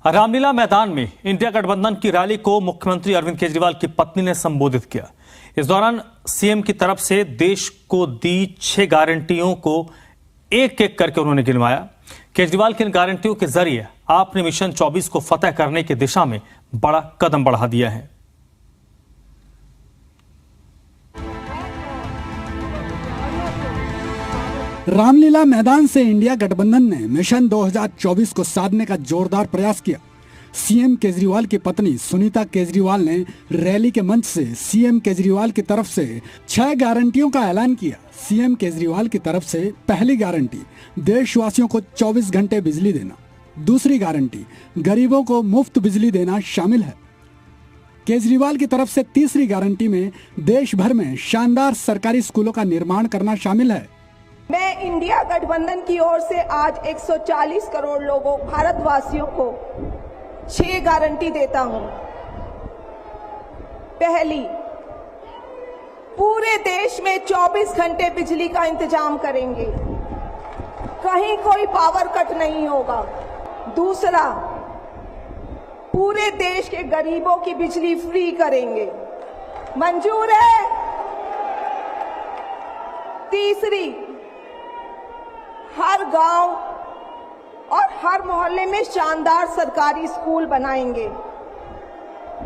रामलीला मैदान में इंडिया गठबंधन की रैली को मुख्यमंत्री अरविंद केजरीवाल की पत्नी ने संबोधित किया। इस दौरान सीएम की तरफ से देश को दी 6 गारंटियों को एक एक करके उन्होंने गिनवाया। केजरीवाल की इन गारंटियों के जरिए आपने मिशन 24 को फतेह करने की दिशा में बड़ा कदम बढ़ा दिया है। रामलीला मैदान से इंडिया गठबंधन ने मिशन 2024 को साधने का जोरदार प्रयास किया। सीएम केजरीवाल की पत्नी सुनीता केजरीवाल ने रैली के मंच से सीएम केजरीवाल की तरफ से 6 गारंटियों का ऐलान किया। सीएम केजरीवाल की तरफ से पहली गारंटी देशवासियों को 24 घंटे बिजली देना, दूसरी गारंटी गरीबों को मुफ्त बिजली देना शामिल है। केजरीवाल की तरफ से तीसरी गारंटी में देश भर में शानदार सरकारी स्कूलों का निर्माण करना शामिल है। मैं इंडिया गठबंधन की ओर से आज 140 करोड़ लोगों भारतवासियों को 6 गारंटी देता हूं। पहली, पूरे देश में 24 घंटे बिजली का इंतजाम करेंगे, कहीं कोई पावर कट नहीं होगा। दूसरा, पूरे देश के गरीबों की बिजली फ्री करेंगे, मंजूर है। तीसरी, हर गांव और हर मोहल्ले में शानदार सरकारी स्कूल बनाएंगे।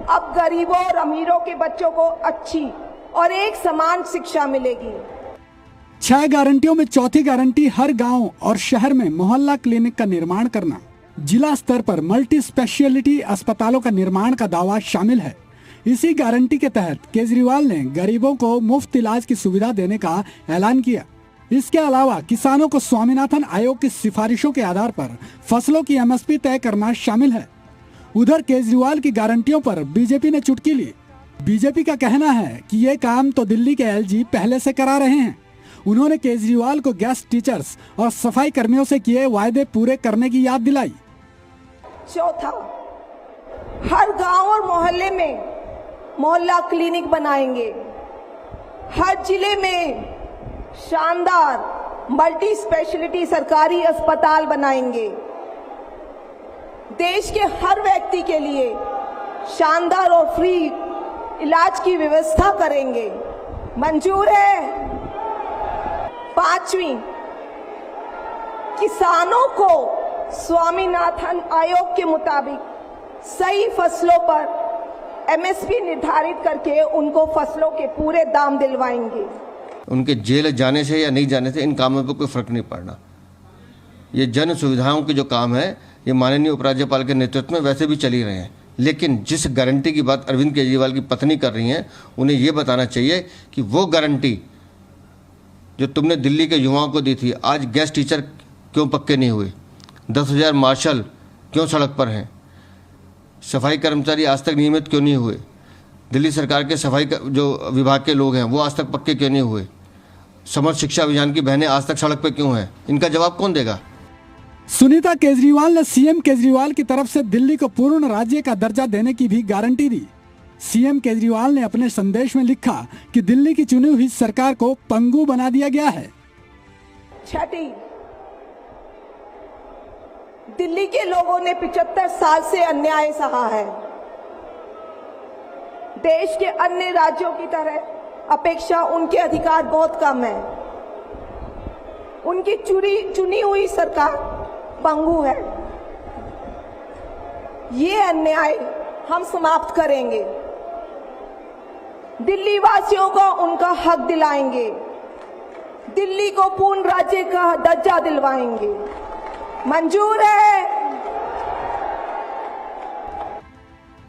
अब गरीबों और अमीरों के बच्चों को अच्छी और एक समान शिक्षा मिलेगी। 6 गारंटियों में चौथी गारंटी हर गांव और शहर में मोहल्ला क्लिनिक का निर्माण करना, जिला स्तर पर मल्टी स्पेशलिटी अस्पतालों का निर्माण का दावा शामिल है। इसी गारंटी के तहत केजरीवाल ने गरीबों को मुफ्त इलाज की सुविधा देने का ऐलान किया। इसके अलावा किसानों को स्वामीनाथन आयोग की सिफारिशों के आधार पर फसलों की एमएसपी तय करना शामिल है। उधर केजरीवाल की गारंटियों पर बीजेपी ने चुटकी ली। बीजेपी का कहना है कि ये काम तो दिल्ली के एलजी पहले से करा रहे हैं। उन्होंने केजरीवाल को गेस्ट टीचर्स और सफाई कर्मियों से किए वायदे पूरे करने की याद दिलाई। चौथा, हर गांव और मोहल्ले में मोहल्ला क्लिनिक बनाएंगे। हर जिले में शानदार मल्टी स्पेशलिटी सरकारी अस्पताल बनाएंगे। देश के हर व्यक्ति के लिए शानदार और फ्री इलाज की व्यवस्था करेंगे, मंजूर है। पांचवी, किसानों को स्वामीनाथन आयोग के मुताबिक सही फसलों पर एमएसपी निर्धारित करके उनको फसलों के पूरे दाम दिलवाएंगे। उनके जेल जाने से या नहीं जाने से इन कामों पर कोई फर्क नहीं पड़ना। ये जन सुविधाओं के जो काम है ये माननीय उपराज्यपाल के नेतृत्व में वैसे भी चल ही रहे हैं, लेकिन जिस गारंटी की बात अरविंद केजरीवाल की पत्नी कर रही हैं उन्हें ये बताना चाहिए कि वो गारंटी जो तुमने दिल्ली के युवाओं को दी थी, आज गेस्ट टीचर क्यों पक्के नहीं हुए, 10,000 मार्शल क्यों सड़क पर हैं, सफाई कर्मचारी आज तक नियमित क्यों नहीं हुए, दिल्ली सरकार के सफाई जो विभाग के लोग हैं वो आज तक पक्के क्यों नहीं हुए, समर्थ शिक्षा अभियान की बहनें आज तक सड़क पर क्यों हैं, इनका जवाब कौन देगा? सुनीता केजरीवाल ने सीएम केजरीवाल की तरफ से दिल्ली को पूर्ण राज्य का दर्जा देने की भी गारंटी दी। सीएम केजरीवाल ने अपने संदेश में लिखा कि दिल्ली की चुनी हुई सरकार को पंगु बना दिया गया है। छठी, दिल्ली के लोगों ने 75 साल से अन्याय सहा है। देश के अन्य राज्यों की तरह अपेक्षा उनके अधिकार बहुत कम है। उनकी चुनी हुई सरकार पंगु है। ये अन्याय हम समाप्त करेंगे। दिल्ली वासियों को उनका हक दिलाएंगे। दिल्ली को पूर्ण राज्य का दर्जा दिलवाएंगे, मंजूर है।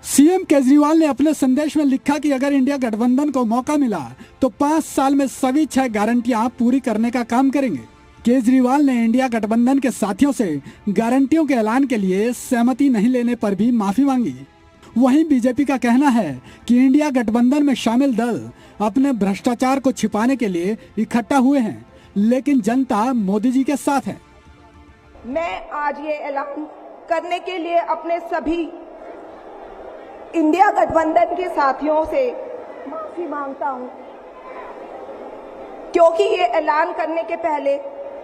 सीएम केजरीवाल ने अपने संदेश में लिखा कि अगर इंडिया गठबंधन को मौका मिला तो 5 साल में सभी 6 गारंटियां पूरी करने का काम करेंगे। केजरीवाल ने इंडिया गठबंधन के साथियों से गारंटियों के ऐलान के लिए सहमति नहीं लेने पर भी माफी मांगी। वहीं बीजेपी का कहना है कि इंडिया गठबंधन में शामिल दल अपने भ्रष्टाचार को छिपाने के लिए इकट्ठा हुए हैं, लेकिन जनता मोदी जी के साथ है। मैं आज ये ऐलान करने के लिए अपने सभी इंडिया गठबंधन के साथियों से माफी मांगता हूं, क्योंकि ये ऐलान करने के पहले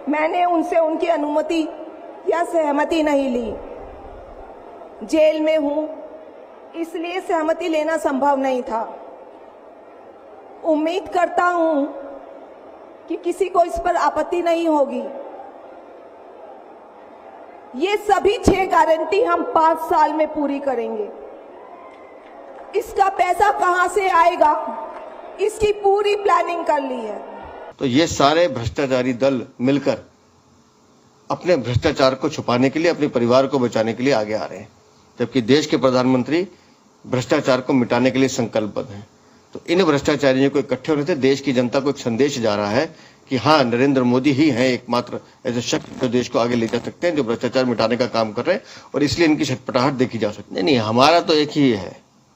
मैंने उनसे उनकी अनुमति या सहमति नहीं ली। जेल में हूं, इसलिए सहमति लेना संभव नहीं था। उम्मीद करता हूं कि किसी को इस पर आपत्ति नहीं होगी। ये सभी 6 गारंटी हम 5 साल में पूरी करेंगे। इसका पैसा कहां से आएगा, इसकी पूरी प्लानिंग कर ली है। तो ये सारे भ्रष्टाचारी दल मिलकर अपने भ्रष्टाचार को छुपाने के लिए, अपने परिवार को बचाने के लिए आगे आ रहे हैं, जबकि देश के प्रधानमंत्री भ्रष्टाचार को मिटाने के लिए संकल्पबद्ध हैं। तो इन भ्रष्टाचारियों को इकट्ठे होने से देश की जनता को एक संदेश जा रहा है कि हाँ, नरेंद्र मोदी ही हैं एकमात्र ऐसे शख्स जो देश को आगे ले जा सकते हैं, जो भ्रष्टाचार मिटाने का काम कर रहे हैं, और इसलिए इनकी छटपटाहट देखी जा सकती है। नहीं, हमारा तो एक ही है,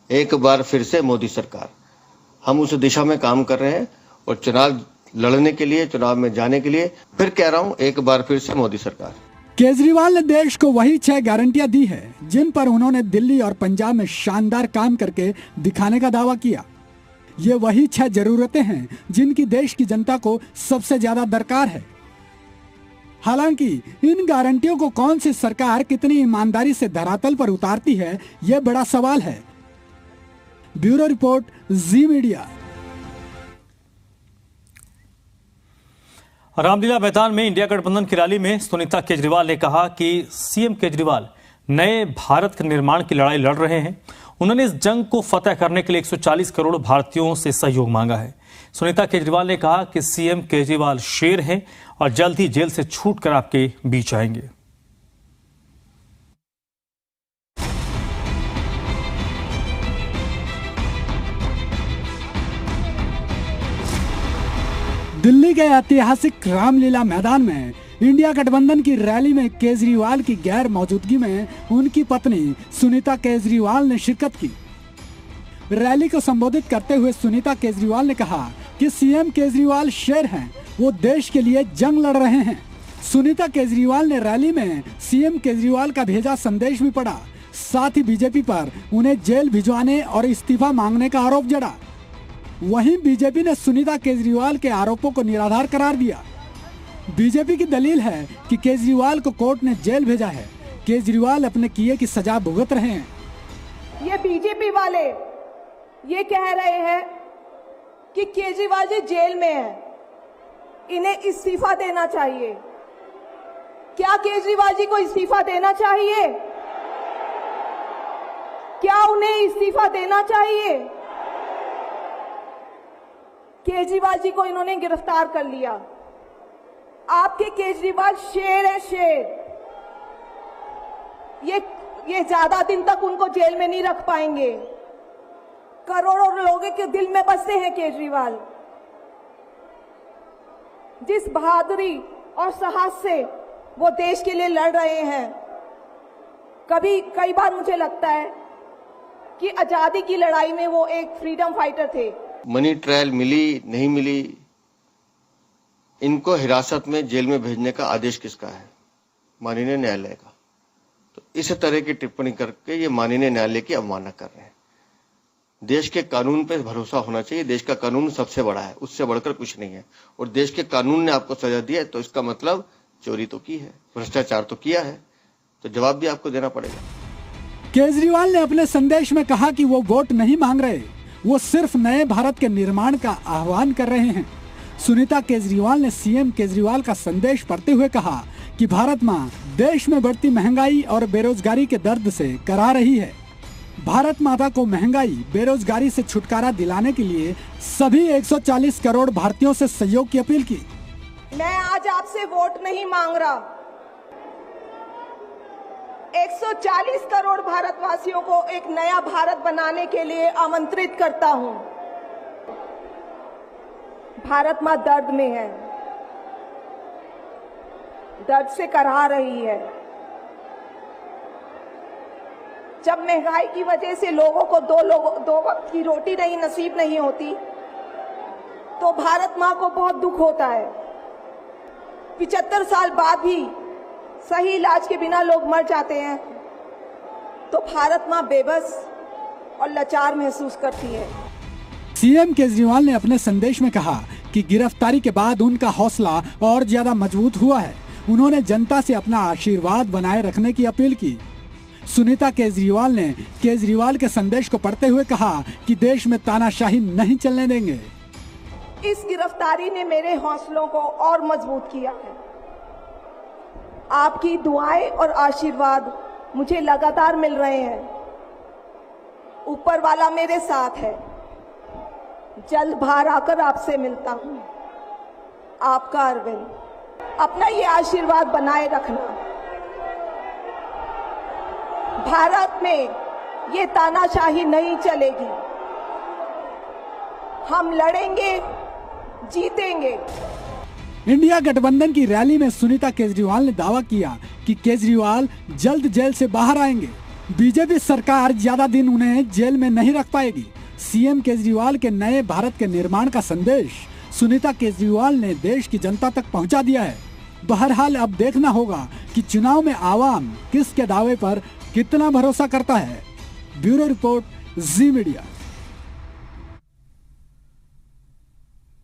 एक बार फिर से मोदी सरकार। हम उस दिशा में काम कर रहे हैं और चुनाव लड़ने के लिए, चुनाव में जाने के लिए फिर कह रहा हूं, एक बार फिर से मोदी सरकार। केजरीवाल ने देश को वही 6 गारंटियां दी है जिन पर उन्होंने दिल्ली और पंजाब में शानदार काम करके दिखाने का दावा किया। ये वही 6 जरूरतें हैं जिनकी देश की जनता को सबसे ज्यादा दरकार है। हालांकि इन गारंटियों को कौन सी सरकार कितनी ईमानदारी से धरातल पर उतारती है, यह बड़ा सवाल है। ब्यूरो रिपोर्ट, जी मीडिया। रामलीला मैदान में इंडिया गठबंधन की रैली में सुनीता केजरीवाल ने कहा कि सीएम केजरीवाल नए भारत के निर्माण की लड़ाई लड़ रहे हैं। उन्होंने इस जंग को फतेह करने के लिए 140 करोड़ भारतीयों से सहयोग मांगा है। सुनीता केजरीवाल ने कहा कि सीएम केजरीवाल शेर हैं और जल्द ही जेल से छूटकर आपके बीच आएंगे। दिल्ली के ऐतिहासिक रामलीला मैदान में इंडिया गठबंधन की रैली में केजरीवाल की गैर मौजूदगी में उनकी पत्नी सुनीता केजरीवाल ने शिरकत की। रैली को संबोधित करते हुए सुनीता केजरीवाल ने कहा कि सीएम केजरीवाल शेर हैं, वो देश के लिए जंग लड़ रहे हैं। सुनीता केजरीवाल ने रैली में सीएम केजरीवाल का भेजा संदेश भी पढ़ा। साथ ही बीजेपी पर उन्हें जेल भिजवाने और इस्तीफा मांगने का आरोप जड़ा। वहीं बीजेपी ने सुनीता केजरीवाल के आरोपों को निराधार करार दिया। बीजेपी की दलील है कि केजरीवाल को कोर्ट ने जेल भेजा है। केजरीवाल अपने किए की सजा भुगत रहे हैं। ये बीजेपी वाले ये कह रहे हैं कि केजरीवाल जी जेल में हैं, इन्हें इस्तीफा देना चाहिए। क्या केजरीवाल जी को इस्तीफा देना चाहिए? क्या उन्हें इस्तीफा देना चाहिए? केजरीवाल जी को इन्होंने गिरफ्तार कर लिया। आपके केजरीवाल शेर है, शेर। ये ज्यादा दिन तक उनको जेल में नहीं रख पाएंगे। करोड़ों लोगों के दिल में बसते हैं केजरीवाल। जिस बहादुरी और साहस से वो देश के लिए लड़ रहे हैं, कई बार मुझे लगता है कि आजादी की लड़ाई में वो एक फ्रीडम फाइटर थे। मनी ट्रायल मिली नहीं मिली, इनको हिरासत में जेल में भेजने का आदेश किसका है? माननीय न्यायालय का। तो इस तरह की टिप्पणी करके ये माननीय न्यायालय की अवमानना कर रहे हैं। देश के कानून पे भरोसा होना चाहिए। देश का कानून सबसे बड़ा है, उससे बढ़कर कुछ नहीं है। और देश के कानून ने आपको सजा दी है तो इसका मतलब चोरी तो की है, भ्रष्टाचार तो किया है, तो जवाब भी आपको देना पड़ेगा। केजरीवाल ने अपने संदेश में कहा कि वो वोट नहीं मांग रहे, वो सिर्फ नए भारत के निर्माण का आह्वान कर रहे हैं। सुनीता केजरीवाल ने सीएम केजरीवाल का संदेश पढ़ते हुए कहा कि भारत मां देश में बढ़ती महंगाई और बेरोजगारी के दर्द से करा रही है। भारत माता को महंगाई, बेरोजगारी से छुटकारा दिलाने के लिए सभी 140 करोड़ भारतीयों से सहयोग की अपील की। मैं आज आपसे वोट नहीं मांग रहा। 140 करोड़ भारतवासियों को एक नया भारत बनाने के लिए आमंत्रित करता हूं। भारत मां दर्द में है, दर्द से कराह रही है। जब महंगाई की वजह से लोगों को दो वक्त की रोटी नहीं नसीब नहीं होती, तो भारत मां को बहुत दुख होता है। 75 साल बाद भी सही इलाज के बिना लोग मर जाते हैं, तो भारत मां बेबस और लाचार महसूस करती है। सीएम केजरीवाल ने अपने संदेश में कहा कि गिरफ्तारी के बाद उनका हौसला और ज्यादा मजबूत हुआ है। उन्होंने जनता से अपना आशीर्वाद बनाए रखने की अपील की। सुनीता केजरीवाल ने केजरीवाल के संदेश को पढ़ते हुए कहा कि देश में तानाशाही नहीं चलने देंगे। इस गिरफ्तारी ने मेरे हौसलों को और मजबूत किया है। आपकी दुआएं और आशीर्वाद मुझे लगातार मिल रहे हैं। ऊपर वाला मेरे साथ है। जल्द बाहर आकर आपसे मिलता हूं। आपका अरविंद। अपना ये आशीर्वाद बनाए रखना। भारत में ये तानाशाही नहीं चलेगी। हम लड़ेंगे, जीतेंगे। इंडिया गठबंधन की रैली में सुनीता केजरीवाल ने दावा किया कि केजरीवाल जल्द जेल से बाहर आएंगे। बीजेपी सरकार ज्यादा दिन उन्हें जेल में नहीं रख पाएगी। सीएम केजरीवाल के नए भारत के निर्माण का संदेश सुनीता केजरीवाल ने देश की जनता तक पहुंचा दिया है। बहरहाल अब देखना होगा कि चुनाव में आवाम किसके दावे पर कितना भरोसा करता है। ब्यूरो रिपोर्ट, जी मीडिया।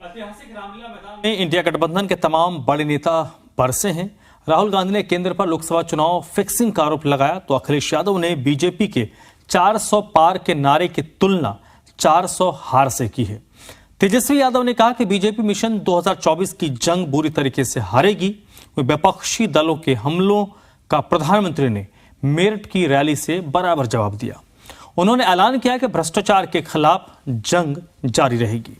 ऐतिहासिक रामलीला मैदान में इंडिया गठबंधन के तमाम बड़े नेता बरसे हैं। राहुल गांधी ने केंद्र पर लोकसभा चुनाव फिक्सिंग का आरोप लगाया तो अखिलेश यादव ने बीजेपी के 400 पार के नारे की तुलना 400 हार से की है। तेजस्वी यादव ने कहा कि बीजेपी मिशन 2024 की जंग बुरी तरीके से हारेगी। विपक्षी दलों के हमलों का प्रधानमंत्री ने मेरठ की रैली से बराबर जवाब दिया। उन्होंने ऐलान किया कि भ्रष्टाचार के खिलाफ जंग जारी रहेगी।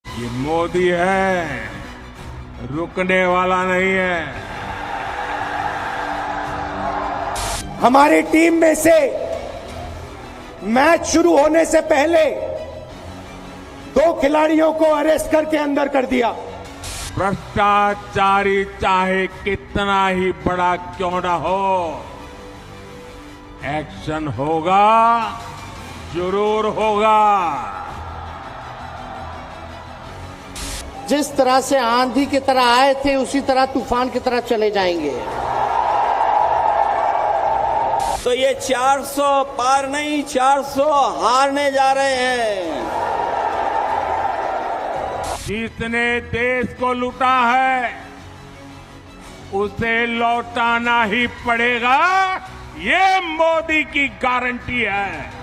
ये मोदी है, रुकने वाला नहीं है। हमारी टीम में से मैच शुरू होने से पहले 2 खिलाड़ियों को अरेस्ट करके अंदर कर दिया। भ्रष्टाचारी चाहे कितना ही बड़ा क्यों ना हो, एक्शन होगा, जरूर होगा। जिस तरह से आंधी की तरह आए थे उसी तरह तूफान की तरह चले जाएंगे। तो ये 400 पार नहीं, 400 हारने जा रहे हैं। जिसने देश को लूटा है उसे लौटाना ही पड़ेगा, ये मोदी की गारंटी है।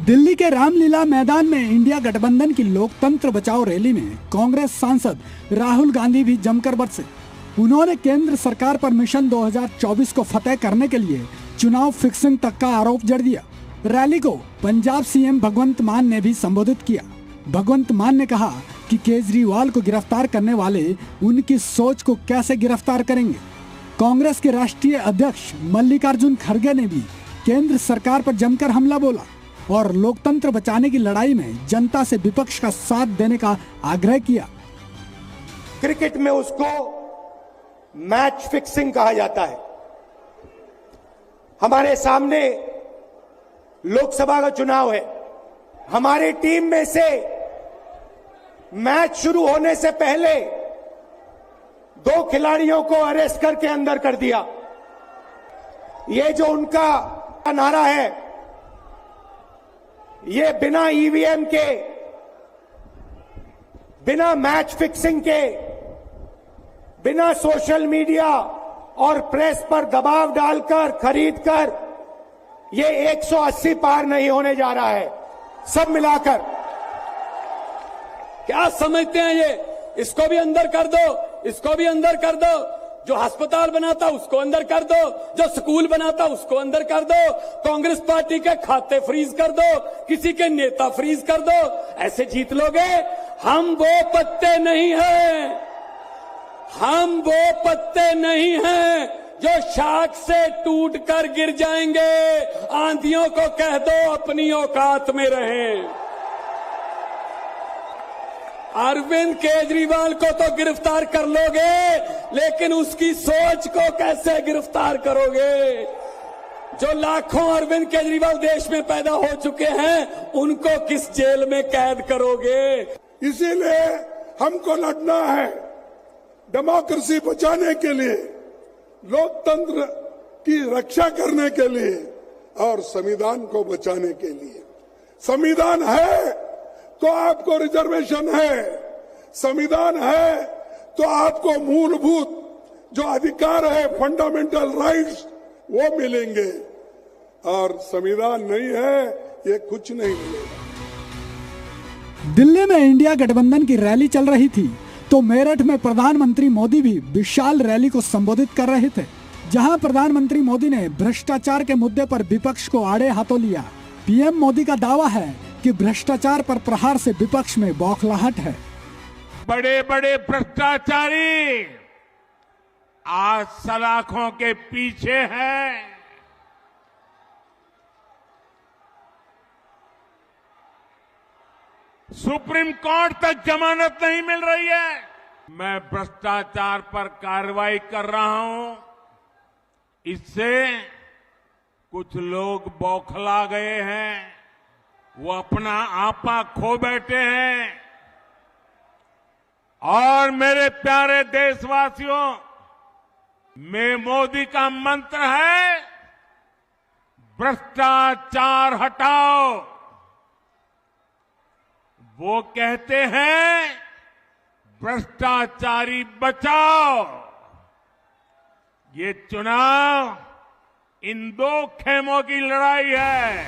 दिल्ली के रामलीला मैदान में इंडिया गठबंधन की लोकतंत्र बचाओ रैली में कांग्रेस सांसद राहुल गांधी भी जमकर बरसे। उन्होंने केंद्र सरकार पर मिशन 2024 को फतेह करने के लिए चुनाव फिक्सिंग तक का आरोप जड़ दिया। रैली को पंजाब सीएम भगवंत मान ने भी संबोधित किया। भगवंत मान ने कहा कि केजरीवाल को गिरफ्तार करने वाले उनकी सोच को कैसे गिरफ्तार करेंगे। कांग्रेस के राष्ट्रीय अध्यक्ष मल्लिकार्जुन खड़गे ने भी केंद्र सरकार पर जमकर हमला बोला और लोकतंत्र बचाने की लड़ाई में जनता से विपक्ष का साथ देने का आग्रह किया। क्रिकेट में उसको मैच फिक्सिंग कहा जाता है। हमारे सामने लोकसभा का चुनाव है। हमारी टीम में से मैच शुरू होने से पहले 2 खिलाड़ियों को अरेस्ट करके अंदर कर दिया। ये जो उनका नारा है, ये बिना ईवीएम के, बिना मैच फिक्सिंग के, बिना सोशल मीडिया और प्रेस पर दबाव डालकर खरीदकर ये 180 पार नहीं होने जा रहा है। सब मिलाकर क्या समझते हैं ये? इसको भी अंदर कर दो, इसको भी अंदर कर दो। जो अस्पताल बनाता उसको अंदर कर दो, जो स्कूल बनाता उसको अंदर कर दो, कांग्रेस पार्टी के खाते फ्रीज कर दो, किसी के नेता फ्रीज कर दो। ऐसे जीत लोगे? हम वो पत्ते नहीं हैं, हम वो पत्ते नहीं हैं जो शाख से टूट कर गिर जाएंगे। आंधियों को कह दो अपनी औकात में रहें। अरविंद केजरीवाल को तो गिरफ्तार कर लोगे, लेकिन उसकी सोच को कैसे गिरफ्तार करोगे? जो लाखों अरविंद केजरीवाल देश में पैदा हो चुके हैं, उनको किस जेल में कैद करोगे? इसीलिए हमको लड़ना है डेमोक्रेसी बचाने के लिए, लोकतंत्र की रक्षा करने के लिए और संविधान को बचाने के लिए। संविधान है तो आपको रिजर्वेशन है, संविधान है तो आपको मूलभूत जो अधिकार है, फंडामेंटल राइट्स, वो मिलेंगे। और संविधान नहीं है, ये कुछ नहीं मिलेगा। दिल्ली में इंडिया गठबंधन की रैली चल रही थी तो मेरठ में प्रधानमंत्री मोदी भी विशाल रैली को संबोधित कर रहे थे, जहां प्रधानमंत्री मोदी ने भ्रष्टाचार के मुद्दे पर विपक्ष को आड़े हाथों लिया। पीएम मोदी का दावा है कि भ्रष्टाचार पर प्रहार से विपक्ष में बौखलाहट है। बड़े बड़े भ्रष्टाचारी आज सलाखों के पीछे हैं। सुप्रीम कोर्ट तक जमानत नहीं मिल रही है। मैं भ्रष्टाचार पर कार्रवाई कर रहा हूं, इससे कुछ लोग बौखला गए हैं, वो अपना आपा खो बैठे हैं। और मेरे प्यारे देशवासियों, में मोदी का मंत्र है, भ्रष्टाचार हटाओ। वो कहते हैं भ्रष्टाचारी बचाओ। ये चुनाव इन दो खेमों की लड़ाई है।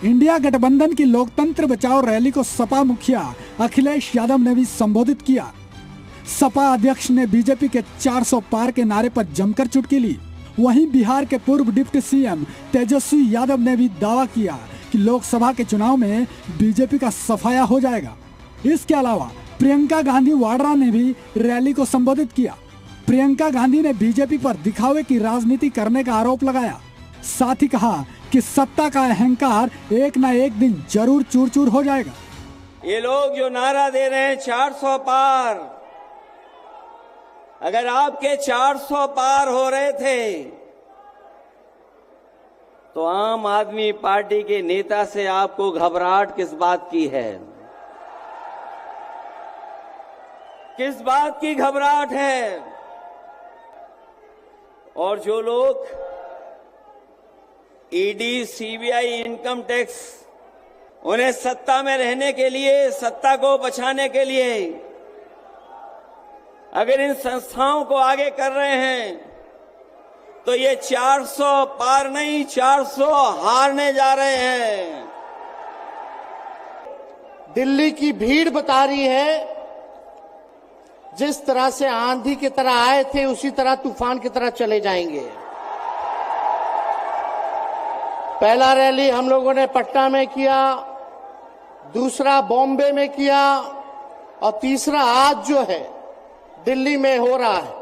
इंडिया गठबंधन की लोकतंत्र बचाओ रैली को सपा मुखिया अखिलेश यादव ने भी संबोधित किया। सपा अध्यक्ष ने बीजेपी के 400 पार के नारे पर जमकर चुटकी ली। वहीं बिहार के पूर्व डिप्टी सीएम तेजस्वी यादव ने भी दावा किया कि लोकसभा के चुनाव में बीजेपी का सफाया हो जाएगा। इसके अलावा प्रियंका गांधी वाड्रा ने भी रैली को संबोधित किया। प्रियंका गांधी ने बीजेपी पर दिखावे की राजनीति करने का आरोप लगाया। साथ ही कहा कि सत्ता का अहंकार एक न एक दिन जरूर चूर चूर हो जाएगा। ये लोग जो नारा दे रहे हैं 400 पार, अगर आपके 400 पार हो रहे थे तो आम आदमी पार्टी के नेता से आपको घबराहट किस बात की है? किस बात की घबराहट है? और जो लोग ईडी, सीबीआई, इनकम टैक्स, उन्हें सत्ता में रहने के लिए, सत्ता को बचाने के लिए अगर इन संस्थाओं को आगे कर रहे हैं तो ये 400 पार नहीं 400 हारने जा रहे हैं। दिल्ली की भीड़ बता रही है, जिस तरह से आंधी की तरह आए थे उसी तरह तूफान की तरह चले जाएंगे। पहला रैली हम लोगों ने पटना में किया, दूसरा बॉम्बे में किया और तीसरा आज जो है दिल्ली में हो रहा है।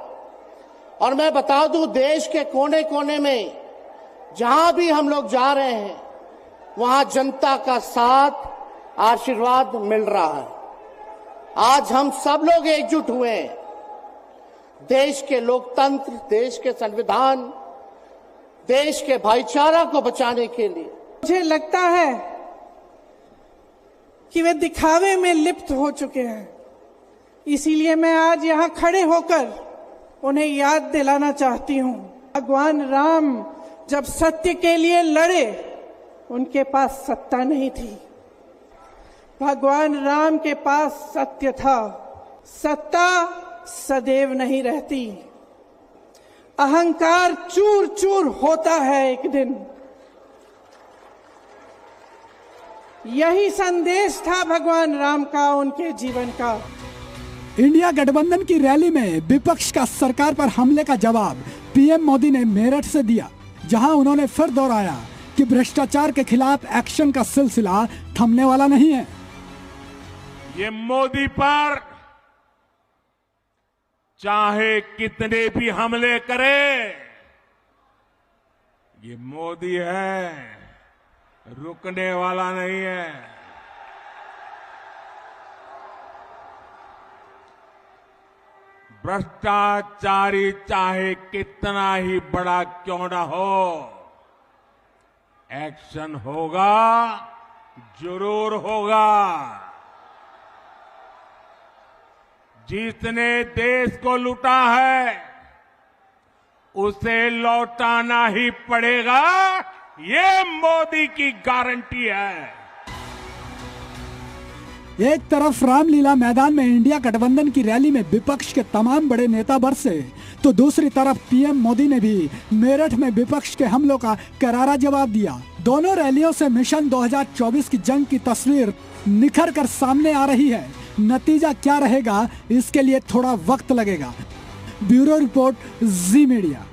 और मैं बता दूं, देश के कोने कोने में जहां भी हम लोग जा रहे हैं वहां जनता का साथ, आशीर्वाद मिल रहा है। आज हम सब लोग एकजुट हुए हैं देश के लोकतंत्र, देश के संविधान, देश के भाईचारा को बचाने के लिए। मुझे लगता है कि वे दिखावे में लिप्त हो चुके हैं, इसीलिए मैं आज यहां खड़े होकर उन्हें याद दिलाना चाहती हूं। भगवान राम जब सत्य के लिए लड़े, उनके पास सत्ता नहीं थी, भगवान राम के पास सत्य था। सत्ता सदैव नहीं रहती, अहंकार चूर चूर होता है एक दिन। यही संदेश था भगवान राम का, उनके जीवन का। इंडिया गठबंधन की रैली में विपक्ष का सरकार पर हमले का जवाब पीएम मोदी ने मेरठ से दिया, जहां उन्होंने फिर दोहराया कि भ्रष्टाचार के खिलाफ एक्शन का सिलसिला थमने वाला नहीं है। ये मोदी पर चाहे कितने भी हमले करे, ये मोदी है, रुकने वाला नहीं है। भ्रष्टाचारी चाहे कितना ही बड़ा क्यों ना हो, एक्शन होगा, जरूर होगा। जिसने देश को लूटा है उसे लौटाना ही पड़ेगा, ये मोदी की गारंटी है। एक तरफ रामलीला मैदान में इंडिया गठबंधन की रैली में विपक्ष के तमाम बड़े नेता बरसे, तो दूसरी तरफ पीएम मोदी ने भी मेरठ में विपक्ष के हमलों का करारा जवाब दिया। दोनों रैलियों से मिशन 2024 की जंग की तस्वीर निखर कर सामने आ रही है। नतीजा क्या रहेगा, इसके लिए थोड़ा वक्त लगेगा। ब्यूरो रिपोर्ट, जी मीडिया।